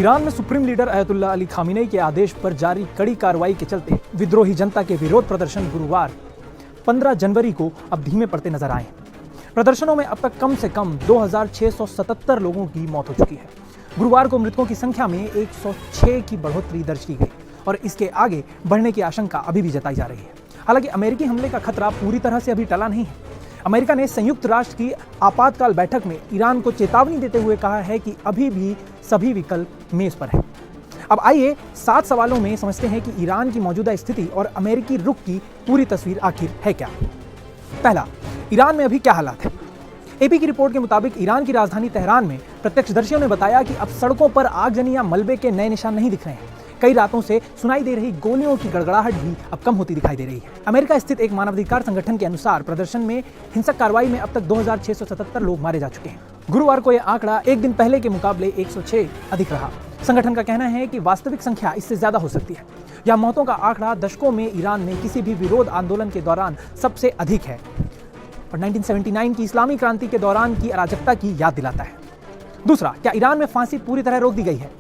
Iran में supreme leader अयतुल्ला Ali Khamenei के आदेश पर जारी कड़ी कार्रवाई के चलते विद्रोही जनता के विरोध प्रदर्शन गुरुवार 15 जनवरी को अब धीमे पड़ते नजर आए। प्रदर्शनों में अब तक कम से कम 2677 लोगों की मौत हो चुकी है। गुरुवार को मृतकों की संख्या में 106 की बढ़ोतरी दर्ज की गई और इसके आगे बढ़ने की आशंका अभी भी जताई जा रही है। हालांकि अमेरिकी हमले का खतरा पूरी तरह से अभी टला नहीं है। अमेरिका ने संयुक्त राष्ट्र की आपातकाल बैठक में ईरान को चेतावनी देते हुए कहा है कि अभी भी सभी विकल्प मेज पर हैं। अब आइए 7 सवालों में समझते हैं कि ईरान की मौजूदा स्थिति और अमेरिकी रुख की पूरी तस्वीर आखिर है क्या। पहला, ईरान में अभी क्या हालात है। एपी की रिपोर्ट के मुताबिक ईरान की राजधानी तेहरान में प्रत्यक्षदर्शियों ने बताया कि अब सड़कों पर आगजनी या मलबे के नए निशान नहीं दिख रहे हैं। कई रातों से सुनाई दे रही गोलियों की गड़गड़ाहट भी अब कम होती दिखाई दे रही है। अमेरिका स्थित एक मानवाधिकार संगठन के अनुसार प्रदर्शन में हिंसक कार्रवाई में अब तक 2677 लोग मारे जा चुके हैं। गुरुवार को यह आंकड़ा एक दिन पहले के मुकाबले 106 अधिक रहा। संगठन का कहना है कि वास्तविक संख्या इससे ज्यादा हो सकती है। यह मौतों का आंकड़ा दशकों में ईरान में किसी भी विरोध आंदोलन के दौरान सबसे अधिक है और 1979 की इस्लामी क्रांति के दौरान की अराजकता की याद दिलाता है। दूसरा, क्या ईरान में फांसी पूरी तरह रोक दी गई है।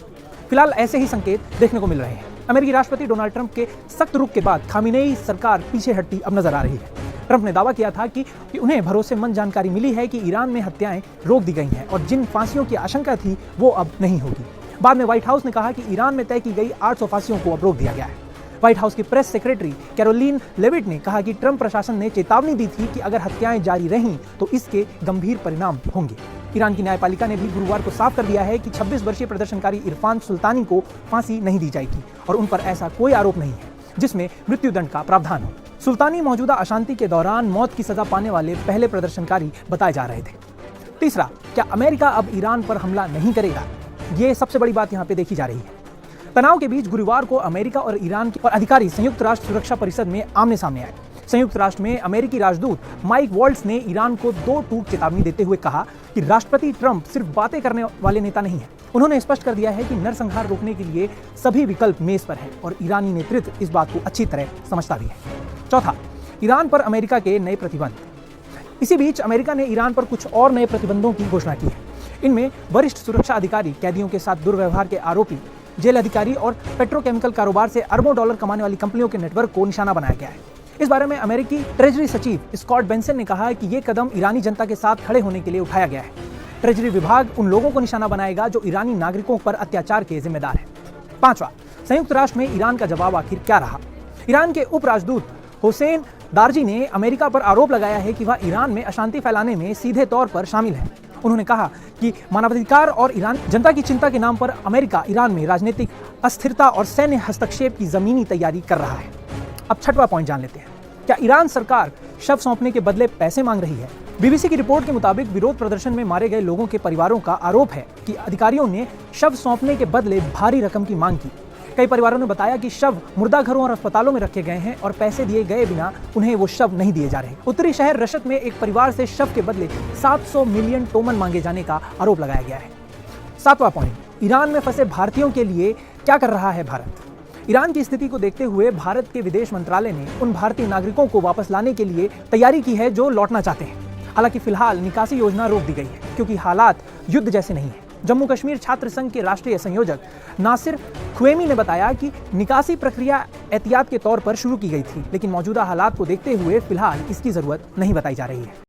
फिलहाल ऐसे ही संकेत देखने को मिल रहे हैं। अमेरिकी राष्ट्रपति डोनाल्ड ट्रंप के सख्त रुख के बाद खामेनी सरकार पीछे हटती अब नजर आ रही है। ट्रंप ने दावा किया था कि उन्हें भरोसेमंद जानकारी मिली है कि ईरान में हत्याएं रोक दी गई हैं और जिन फांसियों की आशंका थी वो अब नहीं होगी। बाद में व्हाइट हाउस ने कहा कि ईरान में तय की गई 800 फांसियों को अब रोक दिया गया है। व्हाइट हाउस की प्रेस सेक्रेटरी कैरोलिन लेविट ने कहा कि ट्रंप प्रशासन ने चेतावनी दी थी कि अगर हत्याएं जारी रहीं तो इसके गंभीर परिणाम होंगे। ईरान की न्यायपालिका ने भी गुरुवार को साफ कर दिया है कि 26 वर्षीय प्रदर्शनकारी इरफान सुल्तानी को फांसी नहीं दी जाएगी और उन पर ऐसा कोई आरोप नहीं है जिसमें मृत्युदंड का प्रावधान हो। सुल्तानी मौजूदा अशांति के दौरान मौत की सजा पाने वाले पहले प्रदर्शनकारी बताए जा रहे थे। तीसरा, क्या अमेरिका अब ईरान पर हमला नहीं करेगा। ये सबसे बड़ी बात यहाँ पे देखी जा रही है। तनाव के बीच गुरुवार को अमेरिका और ईरान के अधिकारी संयुक्त राष्ट्र सुरक्षा परिषद में आमने सामने आए। संयुक्त राष्ट्र में अमेरिकी राजदूत माइक वॉल्ट्ज ने ईरान को 2 टूक चेतावनी देते हुए कहा कि राष्ट्रपति ट्रंप सिर्फ बातें करने वाले नेता नहीं है। उन्होंने स्पष्ट कर दिया है कि नरसंहार रोकने के लिए सभी विकल्प मेज पर हैं और ईरानी नेतृत्व इस बात को अच्छी तरह समझता भी है। चौथा, ईरान पर अमेरिका के नए प्रतिबंध। इसी बीच अमेरिका ने ईरान पर कुछ और नए प्रतिबंधों की घोषणा की है। इनमें वरिष्ठ सुरक्षा अधिकारी, कैदियों के साथ दुर्व्यवहार के आरोपी, जेल अधिकारी और पेट्रोकेमिकल कारोबार से अरबों डॉलर कमाने वाली कंपनियों के नेटवर्क को निशाना बनाया गया है। इस बारे में अमेरिकी ट्रेजरी सचिव स्कॉट बेंसन ने कहा है कि यह कदम ईरानी जनता के साथ खड़े होने के लिए उठाया गया है। ट्रेजरी विभाग उन लोगों को निशाना बनाएगा जो ईरानी नागरिकों पर अत्याचार के जिम्मेदार हैं। पांचवा, संयुक्त राष्ट्र में ईरान का जवाब आखिर क्या रहा। ईरान के उप राजदूत हुसैन दारजी ने अमेरिका पर आरोप लगाया है कि वह ईरान में अशांति फैलाने में सीधे तौर पर शामिल है। उन्होंने कहा कि मानवाधिकार और ईरान जनता की चिंता के नाम पर अमेरिका ईरान में राजनीतिक अस्थिरता और सैन्य हस्तक्षेप की जमीनी तैयारी कर रहा है। अब छठवां पॉइंट जान लेते हैं। क्या ईरान सरकार शव सौंपने के बदले पैसे मांग रही है। बीबीसी की रिपोर्ट के मुताबिक विरोध प्रदर्शन में मारे गए लोगों के परिवारों का आरोप है कि अधिकारियों ने शव सौंपने के बदले भारी रकम की मांग की। कई परिवारों ने बताया कि शव मुर्दाघरों और अस्पतालों में रखे गए हैं और पैसे दिए गए बिना उन्हें वो शव नहीं दिए जा रहे। उत्तरी शहर रशद में एक परिवार से शव के बदले 700 मिलियन टोमन मांगे जाने का आरोप लगाया गया है। सातवां पॉइंट, ईरान में फंसे भारतीयों के लिए क्या कर रहा है भारत। ईरान की स्थिति को देखते हुए भारत के विदेश मंत्रालय ने उन भारतीय नागरिकों को वापस लाने के लिए तैयारी की है जो लौटना चाहते हैं। हालांकि फिलहाल निकासी योजना रोक दी गई है क्योंकि हालात युद्ध जैसे नहीं है। जम्मू कश्मीर छात्र संघ के राष्ट्रीय संयोजक नासिर खुएमी ने बताया कि निकासी प्रक्रिया एहतियात के तौर पर शुरू की गई थी, लेकिन मौजूदा हालात को देखते हुए फिलहाल इसकी जरूरत नहीं बताई जा रही है।